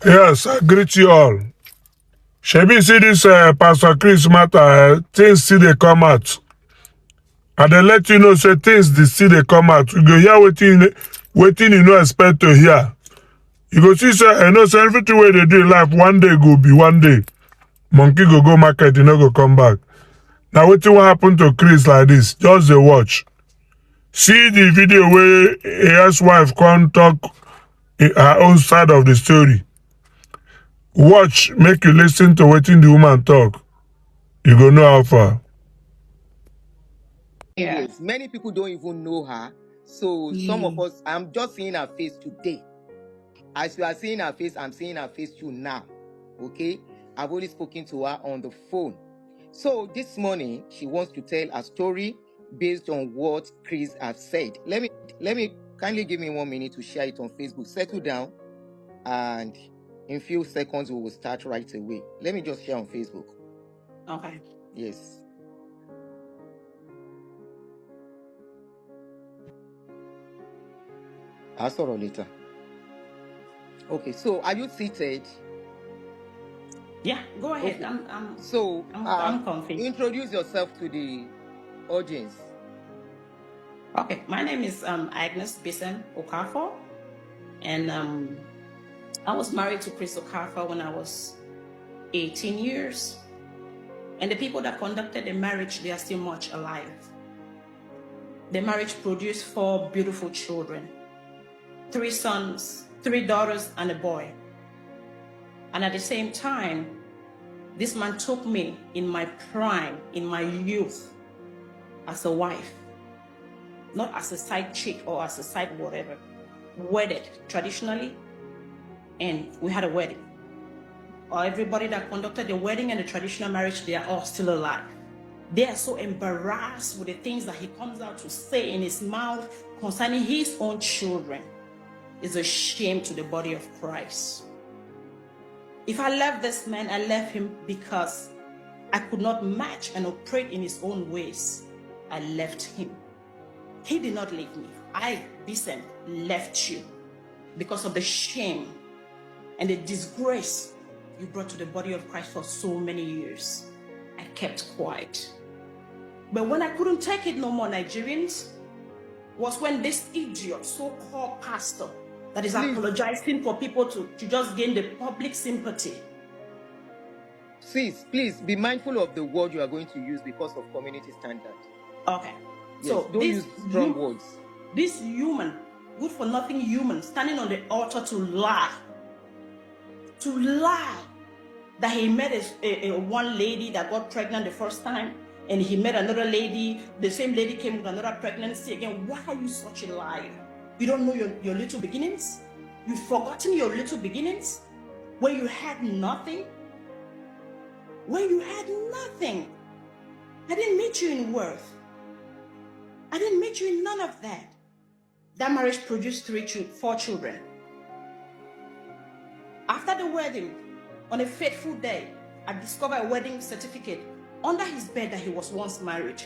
Yes, I greet you all. Shebi see this Pastor Chris matter, things still they come out. And they let you know, say things still they come out. You go hear waiting you no expect to hear. You go see, say, I know, say everything where they do in life, one day go be one day. Monkey go market, you know, go come back. Now, what happen to Chris like this? Just the watch. See the video where a ex-wife can't talk her own side of the story. Watch, make you listen to what the woman talk. You go know how far. Yeah. Many people don't even know her. So some of us, I'm just seeing her face today. As you are seeing her face, I'm seeing her face too now. Okay? I've only spoken to her on the phone. So this morning, she wants to tell a story based on what Chris has said. Let me kindly give me 1 minute to share it on Facebook. Settle down, and in few seconds we will start right away. Let me just share on Facebook. Okay. Yes. I'll sorrow later. Okay, so are you seated? Yeah, go ahead. Okay. I'm confused. Introduce yourself to the audience. Okay, my name is Agnes Bisen Okafor, and I was married to Chris Okafor when I was 18 years. And the people that conducted the marriage, they are still much alive. The marriage produced 4 beautiful children, 3 sons, 3 daughters, and a boy. And at the same time, this man took me in my prime, in my youth, as a wife, not as a side chick or as a side whatever. Wedded traditionally, and we had a wedding. Everybody that conducted the wedding and the traditional marriage, they are all still alive. They are so embarrassed with the things that he comes out to say in his mouth concerning his own children. It's a shame to the body of Christ. If I left this man, I left him because I could not match and operate in his own ways. I left him. He did not leave me. I, Bisen, left you because of the shame and the disgrace you brought to the body of Christ for so many years. I kept quiet. But when I couldn't take it no more, Nigerians, was when this idiot, so-called pastor, that is apologizing for people to just gain the public sympathy. Sis, please be mindful of the word you are going to use because of community standard. Okay. Yes, so don't use strong words. This human, good for nothing human, standing on the altar to lie that he met a one lady that got pregnant the first time, and he met another lady, the same lady came with another pregnancy again. Why are you such a liar? You don't know your little beginnings? You've forgotten your little beginnings? When you had nothing? When you had nothing? I didn't meet you in worth. I didn't meet you in none of that. That marriage produced 4 children. After the wedding, on a fateful day, I discovered a wedding certificate under his bed that he was once married.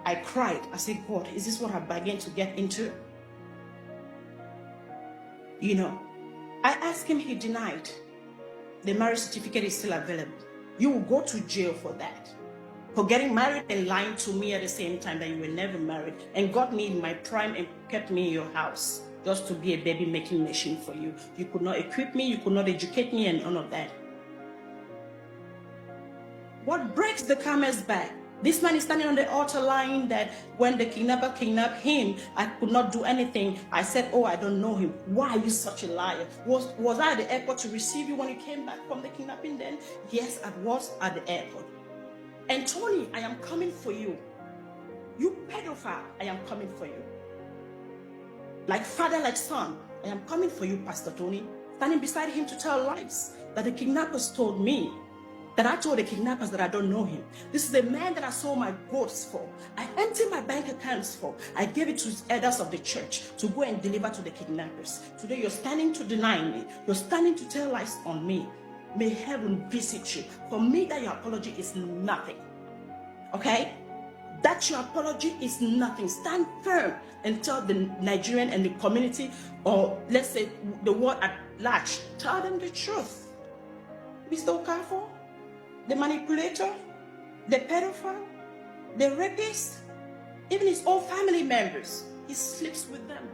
I cried. I said, God, is this what I began to get into? You know, I asked him, he denied. The marriage certificate is still available. You will go to jail for that. For getting married and lying to me at the same time that you were never married, and got me in my prime and kept me in your house just to be a baby making machine for you. You could not equip me, you could not educate me, and none of that. What breaks the camel's back? This man is standing on the altar lying that when the kidnapper kidnapped him, I could not do anything. I said, oh, I don't know him. Why are you such a liar? Was I at the airport to receive you when you came back from the kidnapping then? Yes, I was at the airport. And Tony, I am coming for you. You pedophile, I am coming for you. Like father, like son, I am coming for you, Pastor Tony. Standing beside him to tell lies that the kidnappers told me. That I told the kidnappers that I don't know him. This is a man that I sold my goats for. I emptied my bank accounts for. I gave it to elders of the church to go and deliver to the kidnappers. Today you're standing to deny me. You're standing to tell lies on me. May heaven visit you. For me, that your apology is nothing. Okay? That your apology is nothing. Stand firm and tell the Nigerian and the community, or let's say the world at large, tell them the truth. Mr. Okafor, the manipulator, the pedophile, the rapist, even his own family members, he sleeps with them.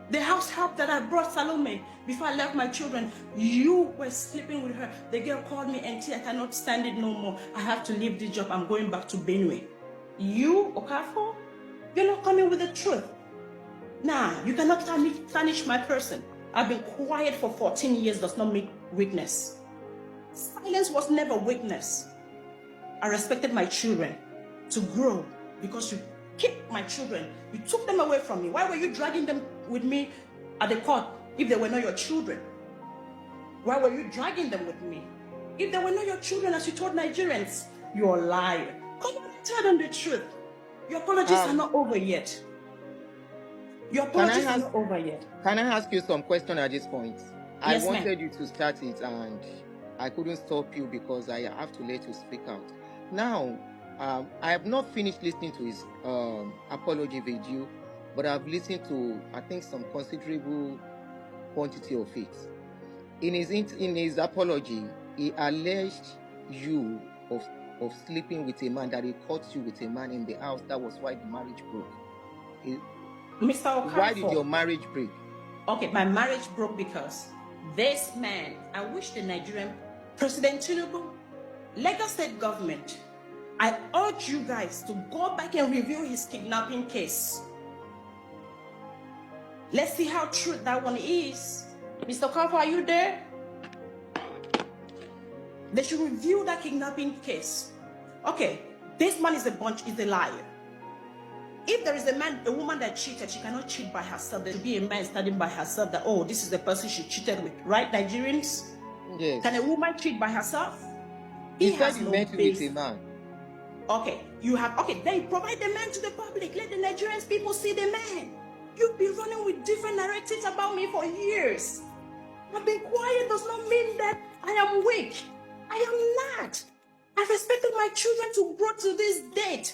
The house help that I brought Salome before I left my children, you were sleeping with her. The girl called me, Auntie, I cannot stand it no more. I have to leave this job. I'm going back to Benue. You, Okafor, you're not coming with the truth. Nah, you cannot tarnish my person. I've been quiet for 14 years does not make weakness. Silence was never weakness. I respected my children to grow because you keep my children. You took them away from me. Why were you dragging them with me at the court if they were not your children? Why were you dragging them with me if they were not your children, as you told Nigerians? You're a liar. Come on and tell them the truth. Your apologies are not over yet. Your apologies are not over yet. Can I ask you some question at this point? Yes, I wanted you to start it and I couldn't stop you because I have to let you speak out. Now, I have not finished listening to his apology video, but I've listened to, I think, some considerable quantity of it. In his apology, he alleged you of sleeping with a man, that he caught you with a man in the house. That was why the marriage broke. Mr. Okafor, why did your marriage break? Okay, my marriage broke because this man, I wish the Nigerian President Tinubu, Lagos State government, I urge you guys to go back and review his kidnapping case. Let's see how true that one is. Mr. Okafor, are you there? They should review that kidnapping case. Okay, this man is a liar. If there is a woman that cheated, she cannot cheat by herself. There should be a man standing by herself that, oh, this is the person she cheated with. Right, Nigerians? Yes. Can a woman cheat by herself? He said you met with a man. Okay, then provide the man to the public. Let the Nigerian people see the man. You've been running with different narratives about me for years. I've been quiet does not mean that I am weak. I am not. I respected my children to grow to this date.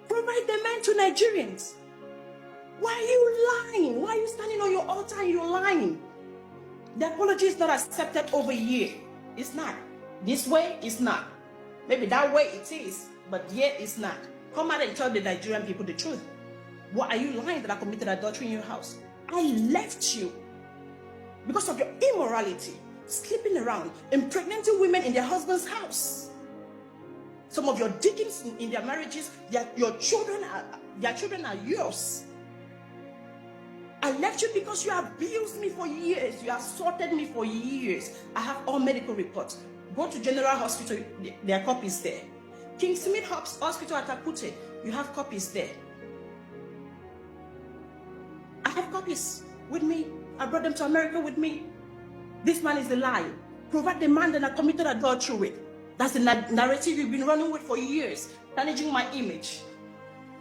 Provide the man to Nigerians. Why are you lying? Why are you standing on your altar and you're lying? The apology is not accepted over here. It's not. This way, it's not. Maybe that way it is, but yet it's not. Come out and tell the Nigerian people the truth. Why are you lying that I committed adultery in your house? I left you because of your immorality, sleeping around, impregnating women in their husband's house. Some of your diggings in their marriages, their children are yours. I left you because you abused me for years. You assaulted me for years. I have all medical reports. Go to General Hospital, there are copies there. King Smith Hospital at Akute, you have copies there. I have copies with me. I brought them to America with me. This man is a liar. Provide the man that I committed adultery with. That's the narrative you've been running with for years, damaging my image.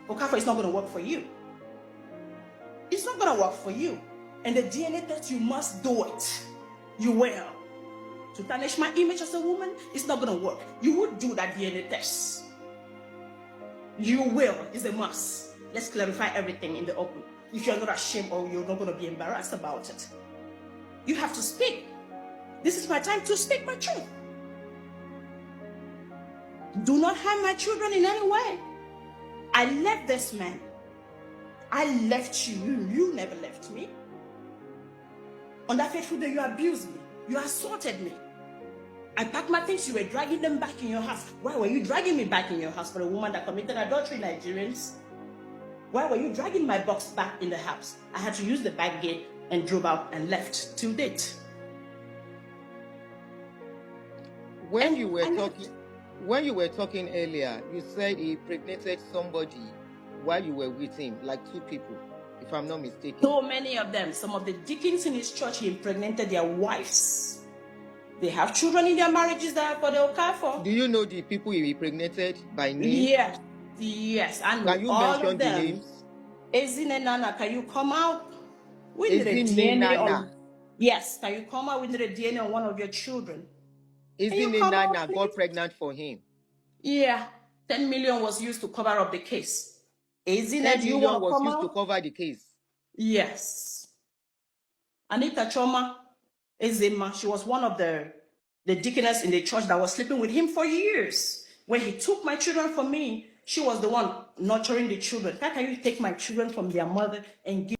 Okafor, it's not going to work for you. It's not going to work for you. And the DNA test, you must do it. You will. To tarnish my image as a woman, it's not going to work. You would do that DNA test. You will. It's a must. Let's clarify everything in the open. If you're not ashamed or you're not going to be embarrassed about it, you have to speak. This is my time to speak my truth. Do not harm my children in any way. I left this man. I left you. You never left me. On that fateful day, you abused me. You assaulted me. I packed my things. You were dragging them back in your house. Why were you dragging me back in your house for a woman that committed adultery, Nigerians? Why were you dragging my box back in the house? I had to use the back gate and drove out and left till date. When you were talking earlier, you said he impregnated somebody while you were with him, like 2 people, if I'm not mistaken. So many of them. Some of the deacons in his church, he impregnated their wives. They have children in their marriages that are for the Okafor. Do you know the people he impregnated by name? Yes. I know. Can you all mention of them. the names? Ezine Nana, can you come out with the Ezine DNA Nana. Yes, can you come out with the DNA on one of your children? Ezine Nana got pregnant for him. Yeah. 10 million was used to cover up the case. 10 Ezine, do you million want to was come used to out? cover the case. Yes. Anita Choma Ezema, she was one of the deaconess in the church that was sleeping with him for years. When he took my children from me, she was the one nurturing the children. How can you take my children from their mother and give